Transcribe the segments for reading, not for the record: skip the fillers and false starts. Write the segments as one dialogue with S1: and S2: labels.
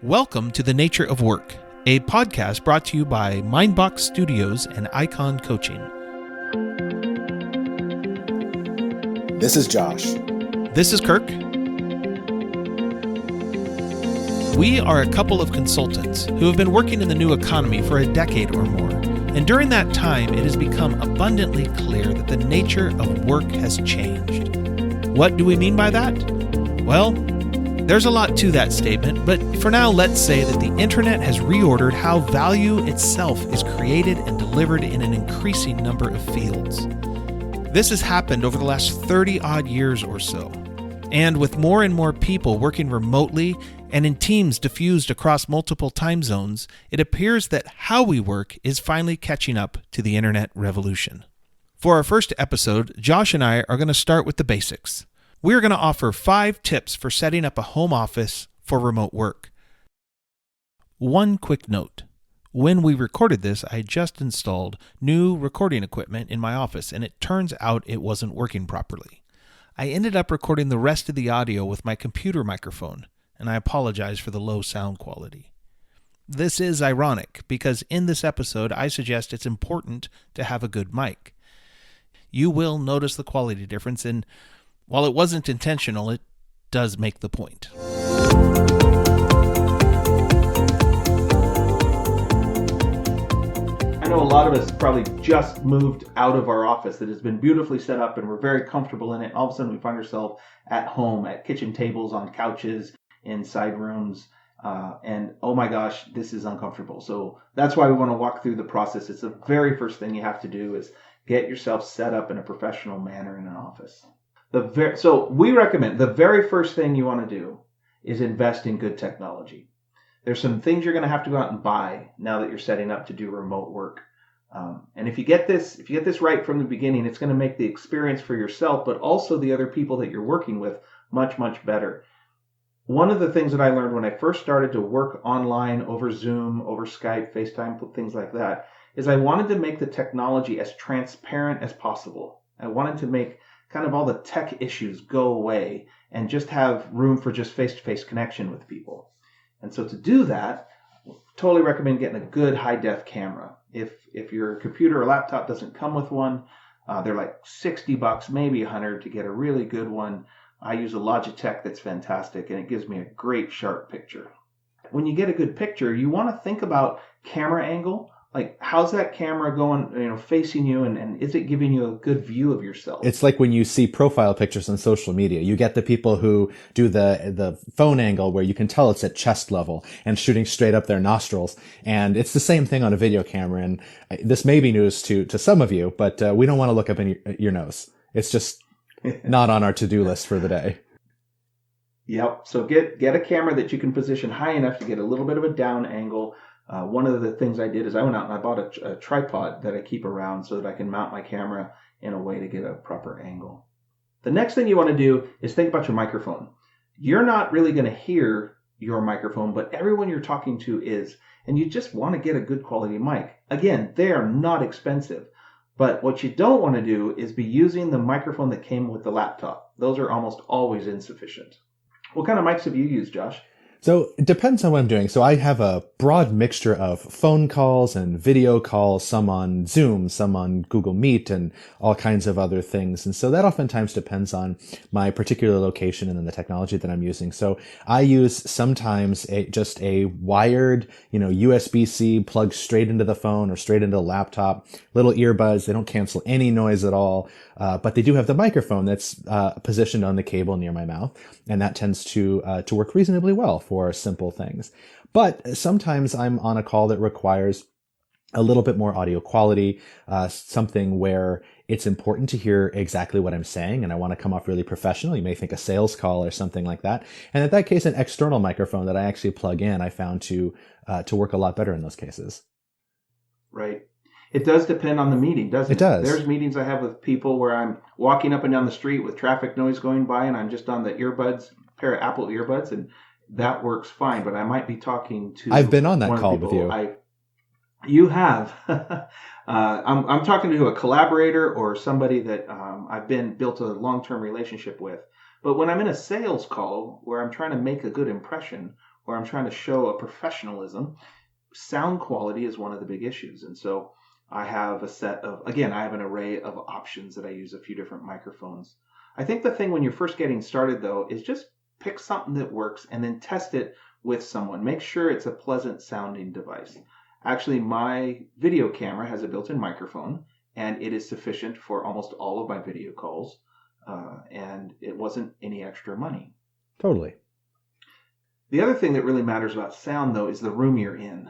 S1: Welcome to The Nature of Work, a podcast brought to you by Mindbox Studios and Icon Coaching.
S2: This is Josh.
S1: This is Kirk. We are a couple of consultants who have been working in the new economy for a decade or more, and during that time it has become abundantly clear that the nature of work has changed. What do we mean by that? Well, there's a lot to that statement, but for now let's say that the internet has reordered how value itself is created and delivered in an increasing number of fields. This has happened over the last 30-odd years or so, and with more and more people working remotely and in teams diffused across multiple time zones, it appears that how we work is finally catching up to the internet revolution. For our first episode, Josh and I are going to start with the basics. We're going to offer 5 tips for setting up a home office for remote work. One quick note. When we recorded this, I just installed new recording equipment in my office, and it turns out it wasn't working properly. I ended up recording the rest of the audio with my computer microphone, and I apologize for the low sound quality. This is ironic, because in this episode, I suggest it's important to have a good mic. You will notice the quality difference, and while it wasn't intentional, it does make the point. I know a lot of us probably just moved out of our office that has been beautifully set up and we're very comfortable in it. All of a sudden we find ourselves at home, at kitchen tables, on couches, in side rooms, and oh my gosh, this is uncomfortable. So that's why we want to walk through the process. It's the very first thing you have to do is get yourself set up in a professional manner in an office. So we recommend the very first thing you want to do is invest in good technology. There's some things you're going to have to go out and buy now that you're setting up to do remote work. And if you get this right from the beginning, it's going to make the experience for yourself, but also the other people that you're working with much, much better. One of the things that I learned when I first started to work online over Zoom, over Skype, FaceTime, things like that, is I wanted to make the technology as transparent as possible. I wanted to make kind of all the tech issues go away and just have room for just face-to-face connection with people. And so to do that, totally recommend getting a good high-def camera. If your computer or laptop doesn't come with one, they're like $60, maybe $100 to get a really good one. I use a Logitech that's fantastic, and it gives me a great sharp picture. When you get a good picture, you want to think about camera angle. Like, how's that camera going, facing you, and is it giving you a good view of yourself?
S2: It's like when you see profile pictures on social media. You get the people who do the phone angle where you can tell it's at chest level and shooting straight up their nostrils. And it's the same thing on a video camera. And this may be news to some of you, but we don't want to look up in your nose. It's just not on our to-do list for the day.
S1: Yep. So get a camera that you can position high enough to get a little bit of a down angle. One of the things I did is I went out and I bought a tripod that I keep around so that I can mount my camera in a way to get a proper angle. The next thing you want to do is think about your microphone. You're not really going to hear your microphone, but everyone you're talking to is, and you just want to get a good quality mic. Again, they are not expensive, but what you don't want to do is be using the microphone that came with the laptop. Those are almost always insufficient. What kind of mics have you used, Josh?
S2: So it depends on what I'm doing. So I have a broad mixture of phone calls and video calls, some on Zoom, some on Google Meet, and all kinds of other things. And so that oftentimes depends on my particular location and then the technology that I'm using. So I use sometimes just a wired, USB-C plug straight into the phone or straight into the laptop, little earbuds. They don't cancel any noise at all. But they do have the microphone that's positioned on the cable near my mouth, and that tends to work reasonably well for simple things. But sometimes I'm on a call that requires a little bit more audio quality, something where it's important to hear exactly what I'm saying, and I want to come off really professional. You may think a sales call or something like that. And in that case, an external microphone that I actually plug in, I found to work a lot better in those cases.
S1: Right. It does depend on the meeting, doesn't it?
S2: It does.
S1: There's meetings I have with people where I'm walking up and down the street with traffic noise going by, and I'm just on the pair of Apple earbuds, and that works fine. But I might be talking to.
S2: I've been on that call with you.
S1: You have. I'm talking to a collaborator or somebody that I've built a long-term relationship with. But when I'm in a sales call where I'm trying to make a good impression, or I'm trying to show a professionalism, sound quality is one of the big issues. And so I have I have an array of options that I use, a few different microphones. I think the thing when you're first getting started, though, is just pick something that works and then test it with someone. Make sure it's a pleasant sounding device. Actually, my video camera has a built-in microphone, and it is sufficient for almost all of my video calls, and it wasn't any extra money.
S2: Totally.
S1: The other thing that really matters about sound, though, is the room you're in.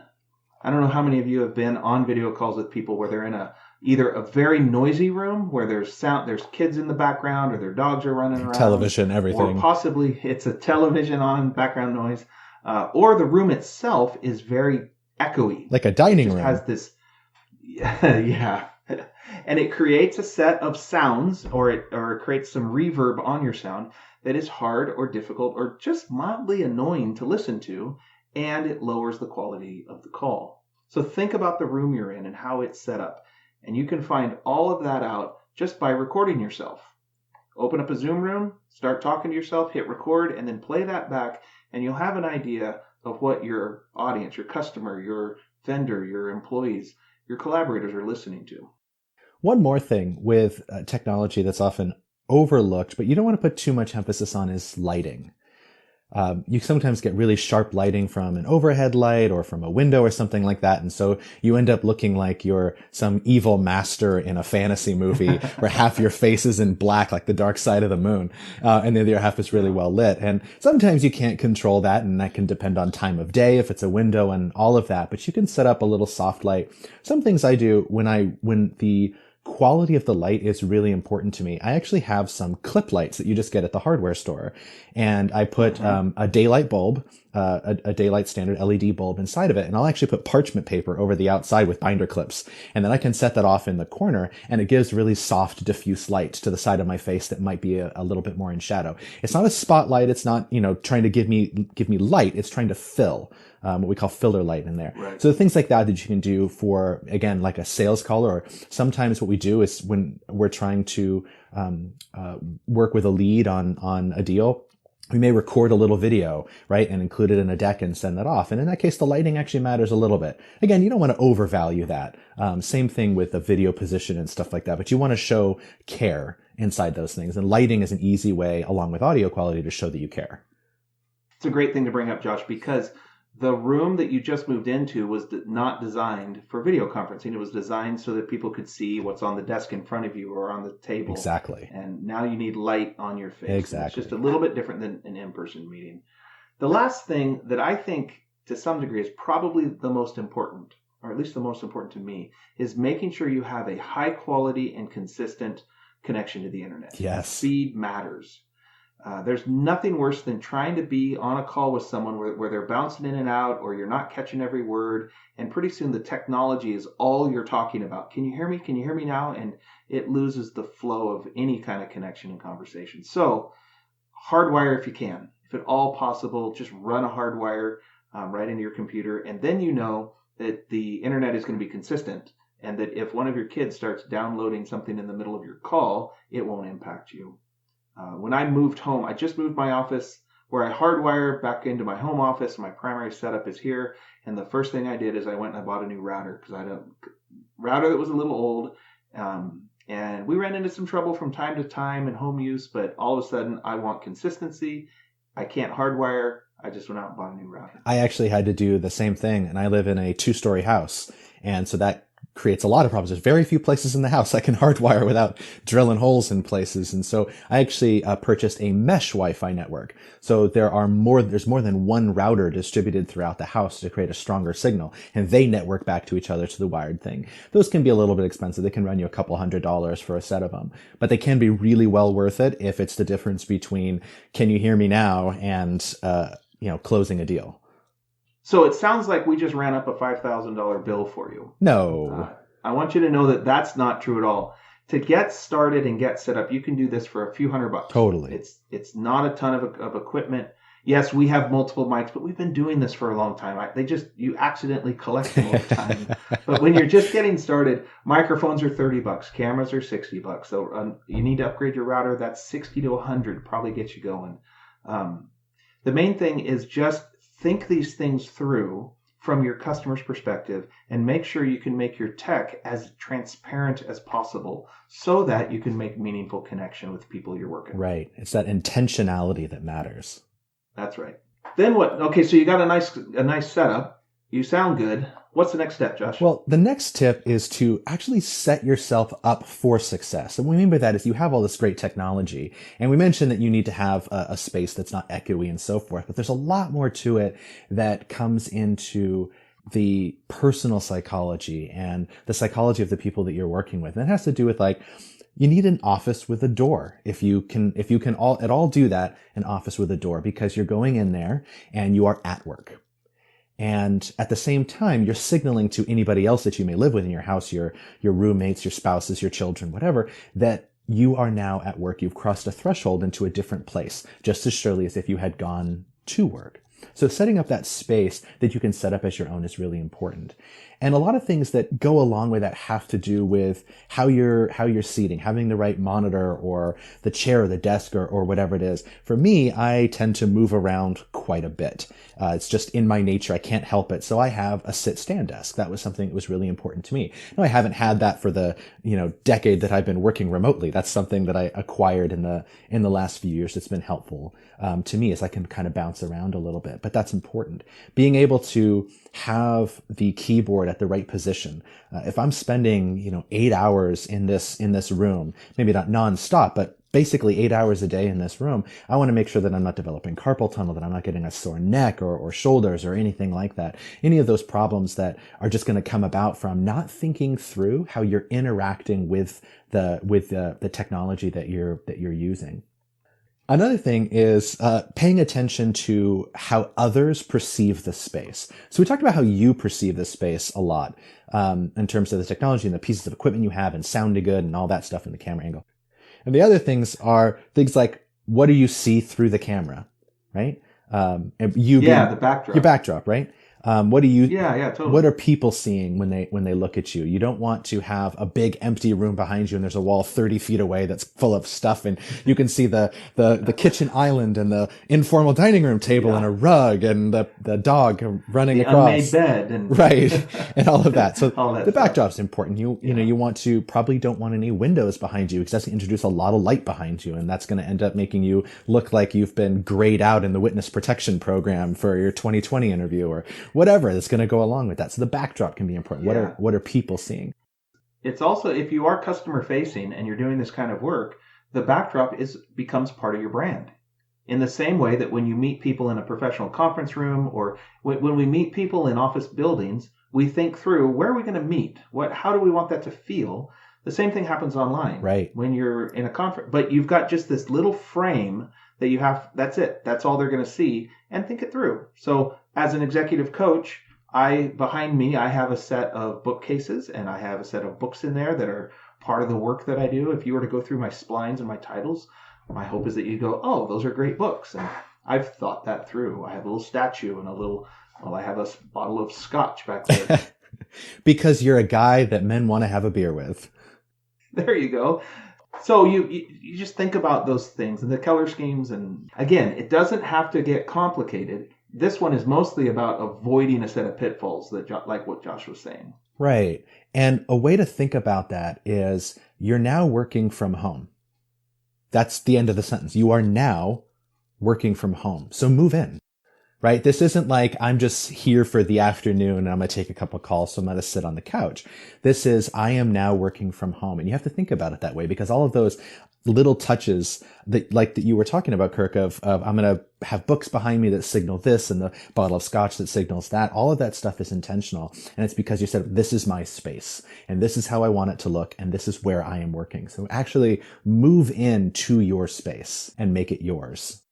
S1: I don't know how many of you have been on video calls with people where they're in either a very noisy room where there's kids in the background, or their dogs are running around.
S2: Television, everything.
S1: Or possibly it's a television on, background noise. Or the room itself is very echoey.
S2: Like a dining room.
S1: It has this, yeah. And it creates a set of sounds, or it creates some reverb on your sound that is hard or difficult or just mildly annoying to listen to, and it lowers the quality of the call. So think about the room you're in and how it's set up. And you can find all of that out just by recording yourself. Open up a Zoom room, start talking to yourself, hit record, and then play that back, and you'll have an idea of what your audience, your customer, your vendor, your employees, your collaborators are listening to.
S2: One more thing with technology that's often overlooked, but you don't want to put too much emphasis on, is lighting. You sometimes get really sharp lighting from an overhead light or from a window or something like that. And so you end up looking like you're some evil master in a fantasy movie where half your face is in black, like the dark side of the moon. And the other half is really well lit. And sometimes you can't control that. And that can depend on time of day, if it's a window and all of that. But you can set up a little soft light. Some things I do when the quality of the light is really important to me. I actually have some clip lights that you just get at the hardware store. And I put a daylight bulb, a daylight standard LED bulb inside of it. And I'll actually put parchment paper over the outside with binder clips. And then I can set that off in the corner, and it gives really soft, diffuse light to the side of my face that might be a little bit more in shadow. It's not a spotlight. It's not, trying to give me light. It's trying to fill. What we call filler light in there.
S1: Right.
S2: So things like that you can do for, again, like a sales call, or sometimes what we do is when we're trying to work with a lead on a deal, we may record a little video, right, and include it in a deck and send that off. And in that case, the lighting actually matters a little bit. Again, you don't want to overvalue that. Same thing with the video position and stuff like that, but you want to show care inside those things. And lighting is an easy way, along with audio quality, to show that you care.
S1: It's a great thing to bring up, Josh, because the room that you just moved into was not designed for video conferencing. It was designed so that people could see what's on the desk in front of you or on the table.
S2: Exactly.
S1: And now you need light on your face.
S2: Exactly.
S1: It's just a little bit different than an in-person meeting. The last thing that I think to some degree is probably the most important, or at least the most important to me, is making sure you have a high quality and consistent connection to the internet.
S2: Yes.
S1: Speed matters. There's nothing worse than trying to be on a call with someone where they're bouncing in and out, or you're not catching every word, and pretty soon the technology is all you're talking about. Can you hear me? Can you hear me now? And it loses the flow of any kind of connection and conversation. So hardwire if you can. If at all possible, just run a hardwire right into your computer, and then you know that the internet is going to be consistent, and that if one of your kids starts downloading something in the middle of your call, it won't impact you. When I moved home, I just moved my office where I hardwire back into my home office. My primary setup is here. And the first thing I did is I went and I bought a new router, because I had a router that was a little old. And we ran into some trouble from time to time in home use, but all of a sudden I want consistency. I can't hardwire. I just went out and bought a new router.
S2: I actually had to do the same thing, and I live in a 2-story house. And so that creates a lot of problems. There's very few places in the house I can hardwire without drilling holes in places. And so I actually purchased a mesh Wi-Fi network. So there's more than one router distributed throughout the house to create a stronger signal, and they network back to each other to the wired thing. Those can be a little bit expensive. They can run you a couple $100s for a set of them, but they can be really well worth it if it's the difference between can you hear me now and closing a deal.
S1: So it sounds like we just ran up a $5,000 bill for you.
S2: No.
S1: I want you to know that that's not true at all. To get started and get set up, you can do this for a few $100.
S2: Totally.
S1: It's not a ton of equipment. Yes, we have multiple mics, but we've been doing this for a long time. You accidentally collect them all the time. But when you're just getting started, microphones are $30, cameras are $60. So you need to upgrade your router. That's $60 to $100, probably get you going. The main thing is just think these things through from your customer's perspective and make sure you can make your tech as transparent as possible so that you can make meaningful connection with people you're working with.
S2: Right. It's that intentionality that matters.
S1: That's right. Then what? Okay, so you got a nice setup. You sound good. What's the next step, Josh?
S2: Well, the next tip is to actually set yourself up for success. And what we mean by that is you have all this great technology. And we mentioned that you need to have a space that's not echoey and so forth. But there's a lot more to it that comes into the personal psychology and the psychology of the people that you're working with. And it has to do with like, you need an office with a door. If you can at all do that, an office with a door, because you're going in there and you are at work. And at the same time, you're signaling to anybody else that you may live with in your house, your roommates, your spouses, your children, whatever, that you are now at work. You've crossed a threshold into a different place, just as surely as if you had gone to work. So setting up that space that you can set up as your own is really important. And a lot of things that go along with that have to do with how you're seating, having the right monitor or the chair or the desk or whatever it is. For me, I tend to move around quite a bit. It's just in my nature. I can't help it. So I have a sit-stand desk. That was something that was really important to me. No, I haven't had that for the, decade that I've been working remotely. That's something that I acquired in the last few years. It's been helpful to me as I can kind of bounce around a little bit, but that's important. Being able to have the keyboard at the right position. If I'm spending, 8 hours in this room, maybe not nonstop, but basically 8 hours a day in this room, I want to make sure that I'm not developing carpal tunnel, that I'm not getting a sore neck or shoulders or anything like that. Any of those problems that are just going to come about from not thinking through how you're interacting with the technology that you're using. Another thing is paying attention to how others perceive the space. So we talked about how you perceive the space a lot in terms of the technology and the pieces of equipment you have and sounding good and all that stuff in the camera angle. And the other things are things like, what do you see through the camera, right? And
S1: the backdrop.
S2: Your backdrop, right? What do you?
S1: Yeah, totally.
S2: What are people seeing when they look at you? You don't want to have a big empty room behind you and there's a wall 30 feet away that's full of stuff and you can see the kitchen island and the informal dining room table and a rug and the dog running across.
S1: The unmade bed and
S2: right and all of that. So the backdrop's
S1: stuff.
S2: important. You don't want any windows behind you because that's going to introduce a lot of light behind you and that's going to end up making you look like you've been grayed out in the witness protection program for your 2020 interview or whatever that's going to go along with that. So the backdrop can be important.
S1: Yeah.
S2: What are people seeing?
S1: It's also, if you are customer facing and you're doing this kind of work, the backdrop becomes part of your brand. In the same way that when you meet people in a professional conference room or when we meet people in office buildings, we think through, where are we going to meet? How do we want that to feel? The same thing happens online.
S2: Right.
S1: When you're in a conference, but you've got just this little frame that you have, that's it. That's all they're going to see, and think it through. So as an executive coach, behind me, I have a set of bookcases and I have a set of books in there that are part of the work that I do. If you were to go through my splines and my titles, my hope is that you go, oh, those are great books. And I've thought that through. I have a little statue and I have a bottle of scotch back there.
S2: Because you're a guy that men want to have a beer with.
S1: There you go. So you just think about those things and the color schemes. And again, it doesn't have to get complicated. This one is mostly about avoiding a set of pitfalls like what Josh was saying.
S2: Right. And a way to think about that is you're now working from home. That's the end of the sentence. You are now working from home. So move in. Right? This isn't like I'm just here for the afternoon and I'm going to take a couple calls, so I'm going to sit on the couch. This is, I am now working from home. And you have to think about it that way because all of those little touches that you were talking about, Kirk, of I'm going to have books behind me that signal this and the bottle of scotch that signals that. All of that stuff is intentional. And it's because you said, this is my space and this is how I want it to look. And this is where I am working. So actually move into your space and make it yours.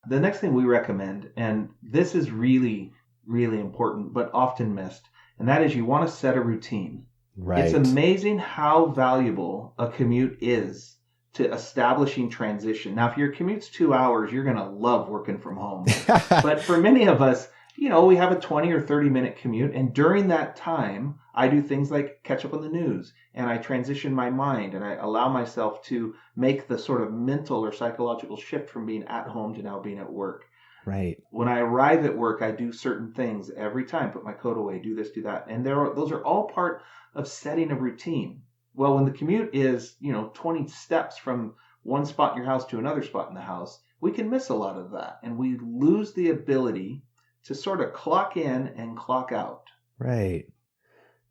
S1: The next thing we recommend, and this is really, really important, but often missed, and that is you want to set a routine.
S2: Right.
S1: It's amazing how valuable a commute is to establishing transition. Now, if your commute's 2 hours, you're going to love working from home. But for many of us, we have a 20 or 30 minute commute. And during that time, I do things like catch up on the news and I transition my mind and I allow myself to make the sort of mental or psychological shift from being at home to now being at work.
S2: Right.
S1: When I arrive at work, I do certain things every time, put my coat away, do this, do that. And those are all part of setting a routine. Well, when the commute is, 20 steps from one spot in your house to another spot in the house, we can miss a lot of that. And we lose the ability to sort of clock in and clock out.
S2: Right.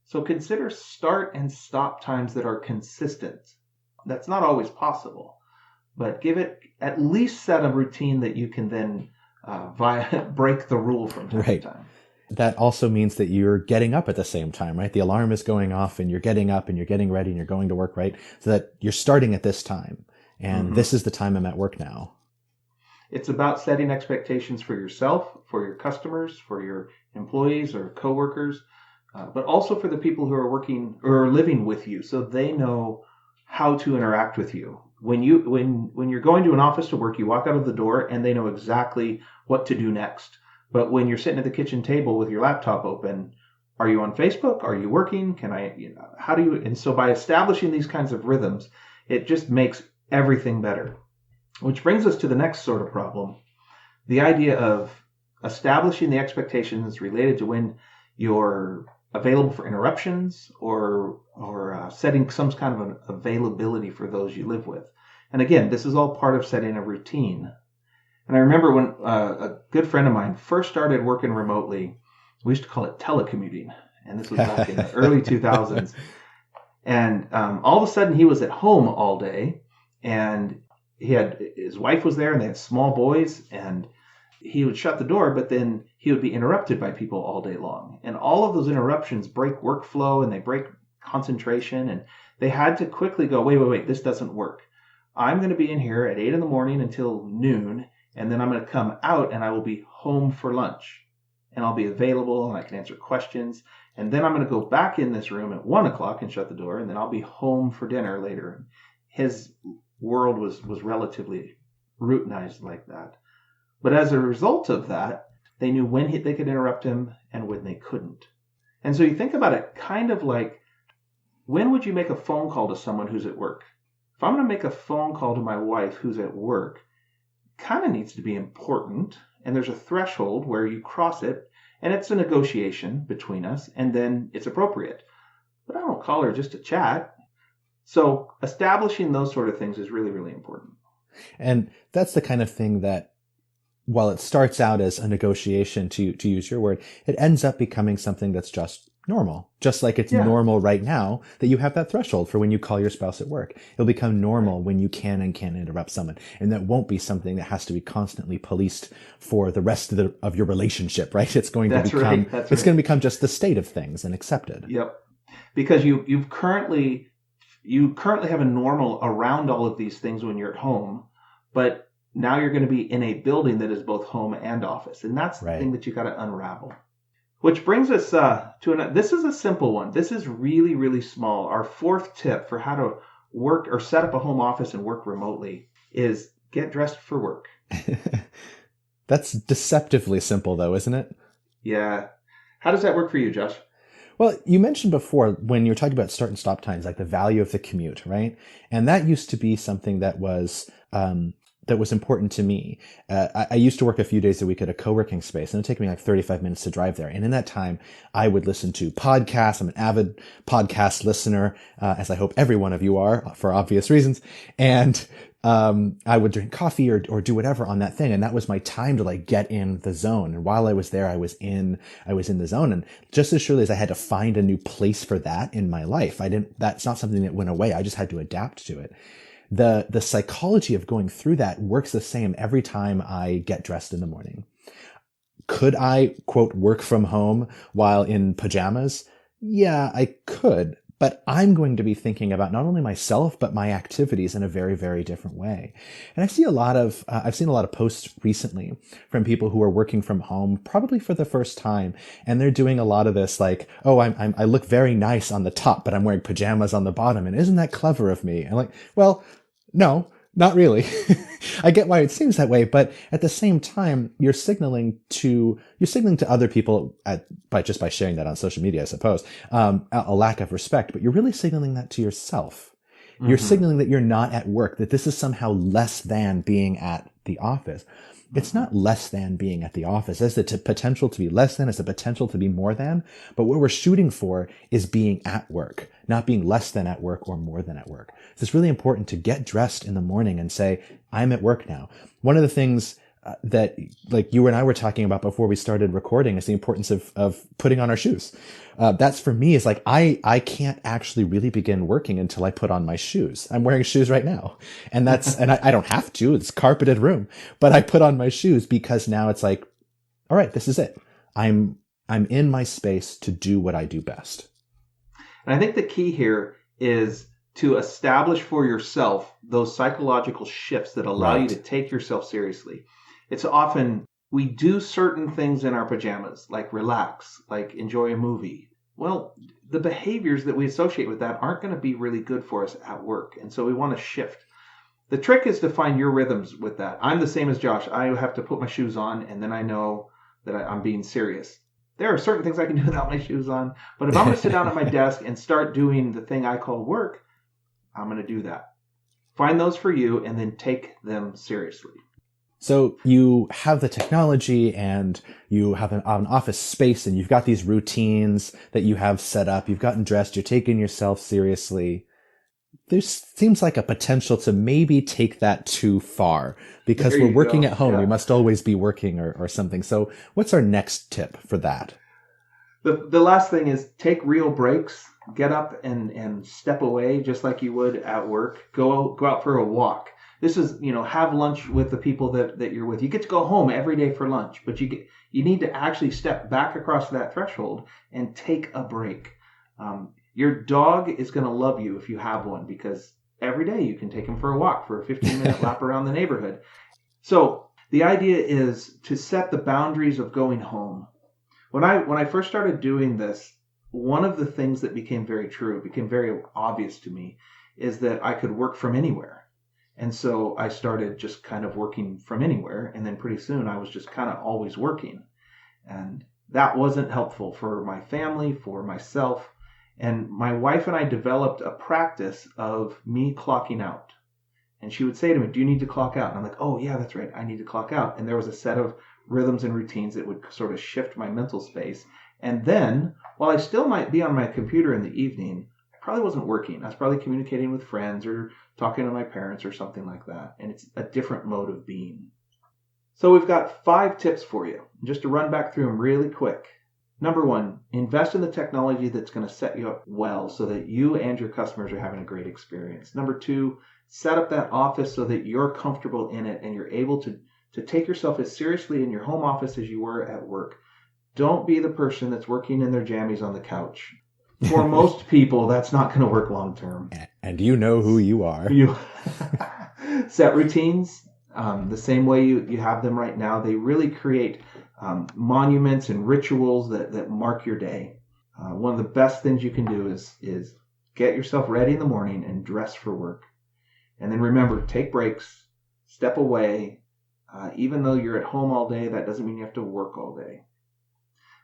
S1: So consider start and stop times that are consistent. That's not always possible, but give it at least set a routine that you can then break the rule from time to time.
S2: That also means that you're getting up at the same time, right? The alarm is going off and you're getting up and you're getting ready and you're going to work, right? So that you're starting at this time and this is the time I'm at work now.
S1: It's about setting expectations for yourself, for your customers, for your employees or coworkers, but also for the people who are working or living with you, so they know how to interact with you. When you're going to an office to work, you walk out of the door and they know exactly what to do next. But when you're sitting at the kitchen table with your laptop open, are you on Facebook? Are you working? How do you? And so by establishing these kinds of rhythms, it just makes everything better. Which brings us to the next sort of problem, the idea of establishing the expectations related to when you're available for interruptions or setting some kind of an availability for those you live with. And again, this is all part of setting a routine. And I remember when a good friend of mine first started working remotely, we used to call it telecommuting. And this was back in the early 2000s. And all of a sudden he was at home all day, and his wife was there and they had small boys, and he would shut the door, but then he would be interrupted by people all day long. And all of those interruptions break workflow and they break concentration. And they had to quickly go, wait, this doesn't work. I'm going to be in here at 8 a.m. until noon, and then I'm going to come out and I will be home for lunch. And I'll be available and I can answer questions. And then I'm going to go back in this room at 1 o'clock and shut the door, and then I'll be home for dinner later. His world was relatively routinized like that. But as a result of that, they knew when they could interrupt him and when they couldn't. And so you think about it kind of like, when would you make a phone call to someone who's at work? If I'm going to make a phone call to my wife who's at work, it kind of needs to be important. And there's a threshold where you cross it, and it's a negotiation between us, and then it's appropriate. But I don't call her just to chat. So establishing those sort of things is really, really important.
S2: And that's the kind of thing that, while it starts out as a negotiation, to use your word, it ends up becoming something that's just normal. Just like it's normal right now that you have that threshold for when you call your spouse at work. It'll become normal when you can and can't interrupt someone. And that won't be something that has to be constantly policed for the rest of your relationship, right? It's going to become just the state of things and accepted.
S1: Yep. Because you currently have a normal around all of these things when you're at home, but now you're going to be in a building that is both home and office. And that's the thing that you got to unravel. Which brings us this is a simple one. This is really, really small. Our fourth tip for how to work or set up a home office and work remotely is get dressed for work.
S2: That's deceptively simple though, isn't it?
S1: Yeah. How does that work for you, Josh?
S2: Well, you mentioned before when you were talking about start and stop times, like the value of the commute, right? And that used to be something that was important to me. I used to work a few days a week at a co-working space, and it'd take me like 35 minutes to drive there. And in that time, I would listen to podcasts. I'm an avid podcast listener, as I hope every one of you are for obvious reasons. And I would drink coffee or do whatever on that thing. And that was my time to like get in the zone. And while I was there, I was in the zone. And just as surely as I had to find a new place for that in my life, that's not something that went away. I just had to adapt to it. The psychology of going through that works the same every time I get dressed in the morning. Could I, quote, work from home while in pajamas? Yeah, I could. But I'm going to be thinking about not only myself, but my activities in a very, very different way. And I've seen a lot of posts recently from people who are working from home, probably for the first time. And they're doing a lot of this like, oh, I look very nice on the top, but I'm wearing pajamas on the bottom. And isn't that clever of me? And like, well, no, not really. I get why it seems that way, but at the same time, you're signaling to other people by sharing that on social media, I suppose, a lack of respect, but you're really signaling that to yourself. Mm-hmm. You're signaling that you're not at work, that this is somehow less than being at the office. It's not less than being at the office. It has the potential to be less than, it's the potential to be more than. But what we're shooting for is being at work, not being less than at work or more than at work. So it's really important to get dressed in the morning and say, I'm at work now. One of the things that like you and I were talking about before we started recording is the importance of putting on our shoes. That's for me is like, I can't actually really begin working until I put on my shoes. I'm wearing shoes right now. And I don't have to, it's carpeted room, but I put on my shoes because now it's like, all right, this is it. I'm in my space to do what I do best.
S1: And I think the key here is to establish for yourself those psychological shifts that allow you to take yourself seriously. It's often we do certain things in our pajamas, like relax, like enjoy a movie. Well, the behaviors that we associate with that aren't going to be really good for us at work. And so we want to shift. The trick is to find your rhythms with that. I'm the same as Josh. I have to put my shoes on, and then I know that I'm being serious. There are certain things I can do without my shoes on. But if I'm going to sit down at my desk and start doing the thing I call work, I'm going to do that. Find those for you and then take them seriously.
S2: So you have the technology and you have an office space and you've got these routines that you have set up. You've gotten dressed. You're taking yourself seriously. There seems like a potential to maybe take that too far because we're working at home. Yeah. We must always be working or something. So what's our next tip for that?
S1: The last thing is take real breaks. Get up and step away just like you would at work. Go out for a walk. This is, have lunch with the people that you're with. You get to go home every day for lunch, but you need to actually step back across that threshold and take a break. Your dog is going to love you if you have one because every day you can take him for a walk for a 15-minute lap around the neighborhood. So the idea is to set the boundaries of going home. When I first started doing this, one of the things that became very true, became very obvious to me, is that I could work from anywhere. And so I started just kind of working from anywhere. And then pretty soon I was just kind of always working. And that wasn't helpful for my family, for myself. And my wife and I developed a practice of me clocking out. And she would say to me, do you need to clock out? And I'm like, oh, yeah, that's right. I need to clock out. And there was a set of rhythms and routines that would sort of shift my mental space. And then while I still might be on my computer in the evening, I probably wasn't working. I was probably communicating with friends or talking to my parents or something like that. And it's a different mode of being. So we've got 5 tips for you. Just to run back through them really quick. Number 1, invest in the technology that's going to set you up well so that you and your customers are having a great experience. Number 2, set up that office so that you're comfortable in it and you're able to take yourself as seriously in your home office as you were at work. Don't be the person that's working in their jammies on the couch. For most people, that's not going to work long term.
S2: And you know who you are.
S1: You set routines the same way you have them right now. They really create monuments and rituals that mark your day. One of the best things you can do is get yourself ready in the morning and dress for work. And then remember, take breaks, step away. Even though you're at home all day, that doesn't mean you have to work all day.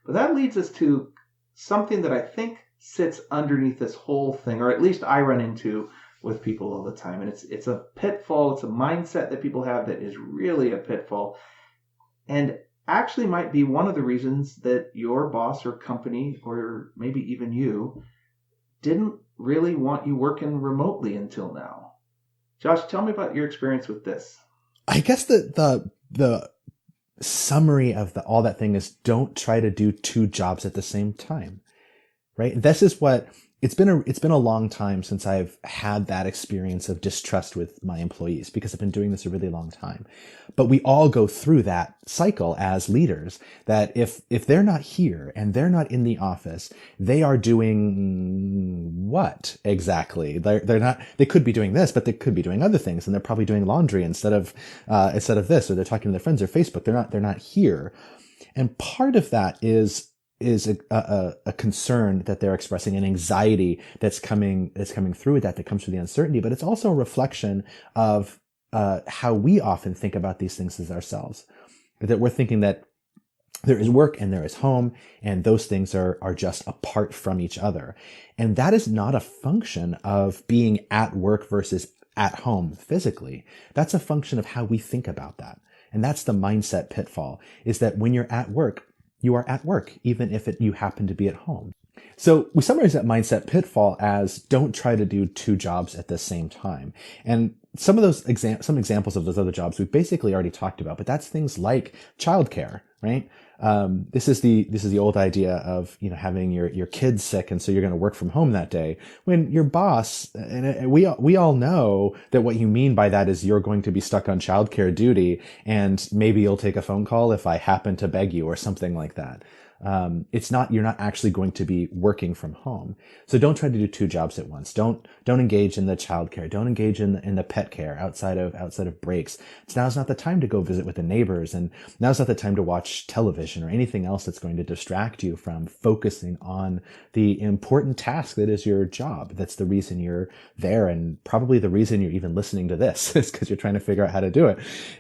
S1: But that leads us to something that I think sits underneath this whole thing, or at least I run into with people all the time. And it's a pitfall. It's a mindset that people have that is really a pitfall. And actually might be one of the reasons that your boss or company, or maybe even you, didn't really want you working remotely until now. Josh, tell me about your experience with this.
S2: I guess the summary of all that thing is don't try to do 2 jobs at the same time, right? This is what it's been a long time since I've had that experience of distrust with my employees because I've been doing this a really long time. But we all go through that cycle as leaders that if they're not here and they're not in the office, they are doing what exactly? They're not, they could be doing this, but they could be doing other things, and they're probably doing laundry instead of this, or they're talking to their friends or Facebook. They're not here. And part of that is a concern that they're expressing, an anxiety that's coming through with that comes through the uncertainty, but it's also a reflection of how we often think about these things as ourselves. That we're thinking that there is work and there is home, and those things are just apart from each other. And that is not a function of being at work versus at home physically. That's a function of how we think about that. And that's the mindset pitfall, is that when you're at work, you are at work, even if you happen to be at home. So we summarize that mindset pitfall as don't try to do two jobs at the same time. And some of those some examples of those other jobs we've basically already talked about, but that's things like childcare, right? This is the old idea of, having your kids sick, and so you're going to work from home that day. When your boss, and we all know that what you mean by that is you're going to be stuck on childcare duty, and maybe you'll take a phone call if I happen to beg you or something like that. You're not actually going to be working from home. So don't try to do two jobs at once. Don't engage in the childcare. Don't engage in the pet care outside of breaks. Now's not the time to go visit with the neighbors, and now's not the time to watch television or anything else that's going to distract you from focusing on the important task that is your job. That's the reason you're there, and probably the reason you're even listening to this is because you're trying to figure out how to do it.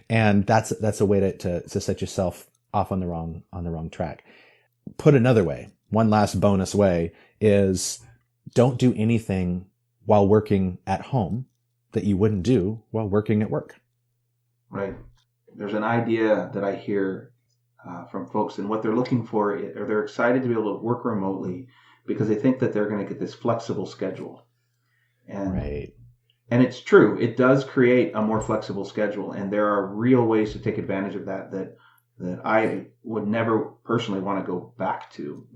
S2: And that's a way to set yourself off on the wrong track. Put another way, one last bonus way, is don't do anything while working at home that you wouldn't do while working at work.
S1: Right. There's an idea that I hear from folks, and what they're looking for, or they're excited to be able to work remotely because they think that they're going to get this flexible schedule. And,
S2: right.
S1: And it's true. It does create a more flexible schedule, and there are real ways to take advantage of that I would never personally want to go back to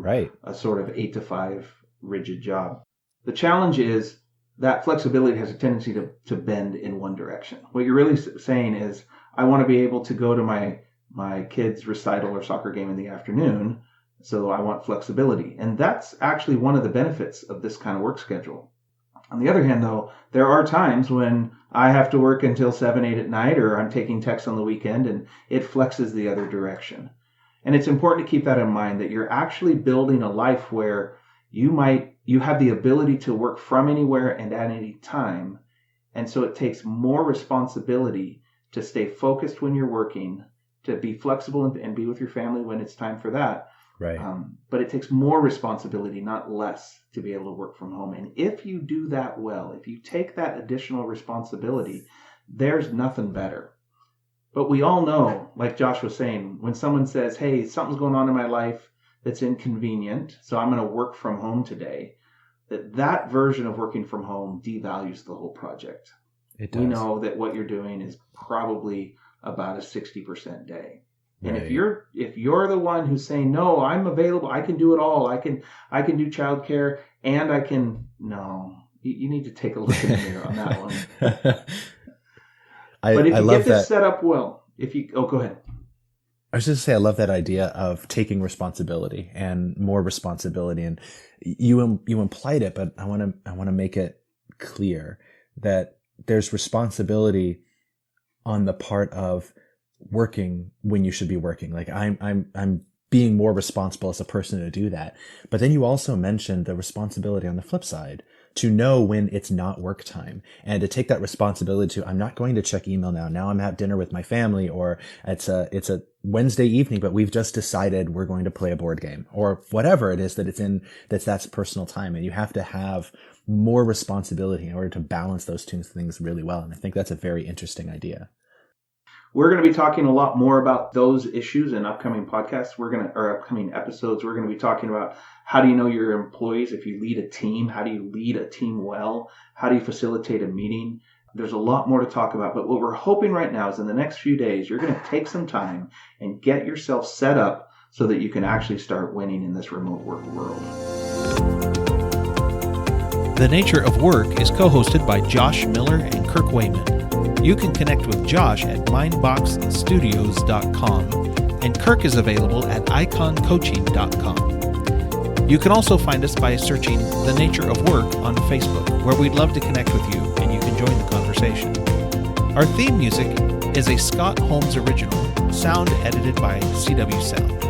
S2: right.
S1: a sort of 8 to 5 rigid job. The challenge is that flexibility has a tendency to bend in one direction. What you're really saying is, I want to be able to go to my kid's recital or soccer game in the afternoon, so I want flexibility. And that's actually one of the benefits of this kind of work schedule. On the other hand, though, there are times when I have to work until 7, 8 at night, or I'm taking texts on the weekend, and it flexes the other direction. And it's important to keep that in mind, that you're actually building a life where you have the ability to work from anywhere and at any time. And so it takes more responsibility to stay focused when you're working, to be flexible and be with your family when it's time for that.
S2: Right.
S1: But it takes more responsibility, not less, to be able to work from home. And if you do that well, if you take that additional responsibility, there's nothing better. But we all know, like Josh was saying, when someone says, hey, something's going on in my life that's inconvenient, so I'm going to work from home today, that version of working from home devalues the whole project.
S2: It does.
S1: We know that what you're doing is probably about a 60% day. And
S2: right.
S1: if you're the one who's saying, no, I'm available, I can do it all, I can do childcare, and you need to take a look in the mirror on that one. But if you get this set up well, go ahead.
S2: I was just to say, I love that idea of taking responsibility and more responsibility. And you implied it, but I want to make it clear that there's responsibility on the part of working when you should be working. Like I'm being more responsible as a person to do that. But then you also mentioned the responsibility on the flip side to know when it's not work time, and to take that responsibility to, I'm not going to check email now. Now I'm at dinner with my family, or it's a Wednesday evening, but we've just decided we're going to play a board game, or whatever it is that's personal time. And you have to have more responsibility in order to balance those two things really well. And I think that's a very interesting idea.
S1: We're going to be talking a lot more about those issues in upcoming podcasts. Upcoming episodes. We're going to be talking about, how do you know your employees? If you lead a team, how do you lead a team well? How do you facilitate a meeting? There's a lot more to talk about. But what we're hoping right now is in the next few days, you're going to take some time and get yourself set up so that you can actually start winning in this remote work world.
S3: The Nature of Work is co-hosted by Josh Miller and Kirk Wayman. You can connect with Josh at mindboxstudios.com, and Kirk is available at iconcoaching.com. You can also find us by searching The Nature of Work on Facebook, where we'd love to connect with you and you can join the conversation. Our theme music is a Scott Holmes original, sound edited by CW Sound.